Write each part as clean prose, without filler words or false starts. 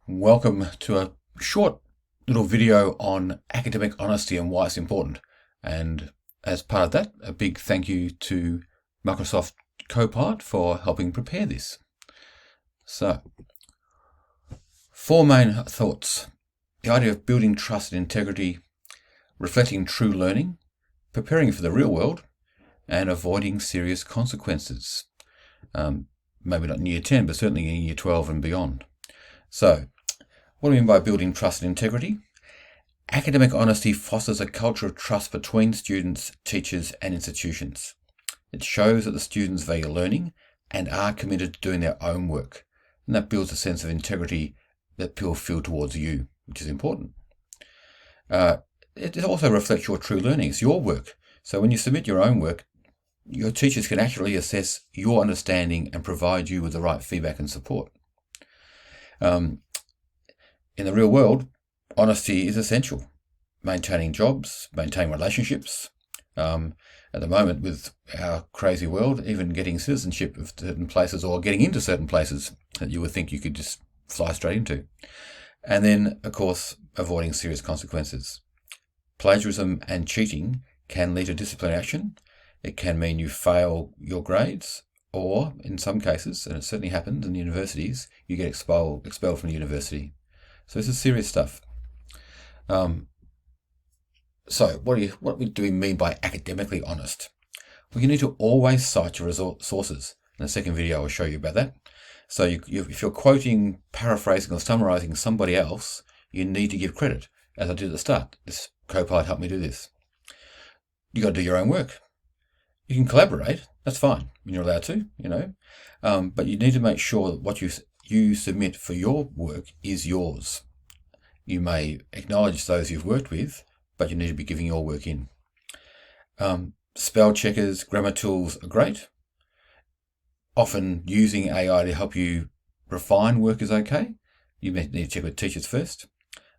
Welcome to a short little video on academic honesty and why it's important. And as part of that, a big thank you to Microsoft Copilot for helping prepare this. So, four main thoughts. The idea of building trust and integrity, reflecting true learning, preparing for the real world, and avoiding serious consequences. Maybe not in year 10, but certainly in year 12 and beyond. So, what do I mean by building trust and integrity? Academic honesty fosters a culture of trust between students, teachers, and institutions. It shows that the students value learning and are committed to doing their own work. And that builds a sense of integrity that people feel towards you, which is important. It also reflects your true learning. It's your work. So when you submit your own work, your teachers can accurately assess your understanding and provide you with the right feedback and support. In the real world, honesty is essential. Maintaining jobs, maintaining relationships. At the moment, with our crazy world, even getting citizenship of certain places or getting into certain places that you would think you could just fly straight into. And then, of course, avoiding serious consequences. Plagiarism and cheating can lead to disciplinary action. It can mean you fail your grades, or in some cases, and it certainly happens in universities, you get expelled from the university. So this is serious stuff. So what do we mean by academically honest? Well, you need to always cite your sources. In the second video, I'll show you about that. So if you're quoting, paraphrasing, or summarizing somebody else, you need to give credit, as I did at the start. This Copilot helped me do this. You got to do your own work. You can collaborate, that's fine, you're allowed to, but you need to make sure that what you submit for your work is yours. You may acknowledge those you've worked with, but you need to be giving your work in. Spell checkers, grammar tools are great. Often using AI to help you refine work is okay. You may need to check with teachers first.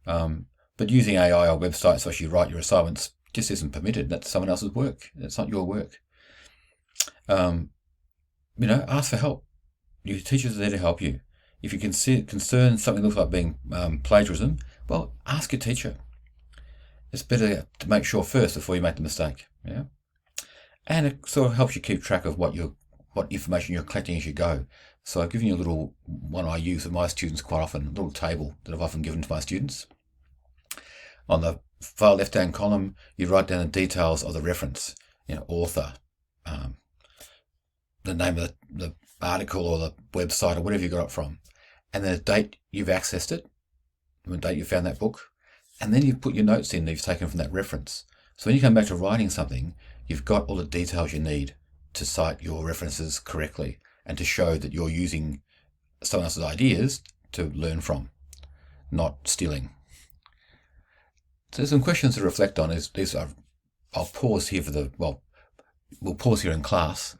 But using AI or websites to actually write your assignments just isn't permitted. That's someone else's work. It's not your work. Ask for help. Your teachers are there to help you. If you're concerned something looks like being plagiarism, well, ask your teacher. It's better to make sure first before you make the mistake. Yeah, and it sort of helps you keep track of what information you're collecting as you go. So I've given you a little one I use with my students quite often, a little table that I've often given to my students. On the far left-hand column, you write down the details of the reference, author, the name of the article or the website or whatever you got it from, and then the date you've accessed it, the date you found that book, and then you put your notes in that you've taken from that reference. So when you come back to writing something, you've got all the details you need to cite your references correctly and to show that you're using someone else's ideas to learn from, not stealing. So there's some questions to reflect on. I'll pause here we'll pause here in class.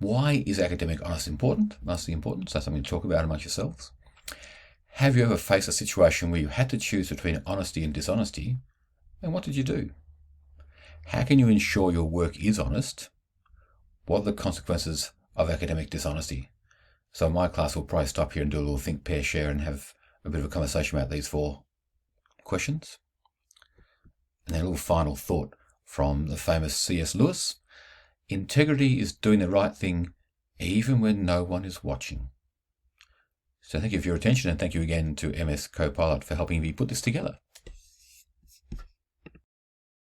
Why is academic honesty important? So something to talk about amongst yourselves. Have you ever faced a situation where you had to choose between honesty and dishonesty? And what did you do? How can you ensure your work is honest? What are the consequences of academic dishonesty? So in my class, we'll probably stop here and do a little think, pair, share, and have a bit of a conversation about these four questions. And then a little final thought from the famous C.S. Lewis. Integrity is doing the right thing even when no one is watching. So thank you for your attention, and thank you again to MS Copilot for helping me put this together.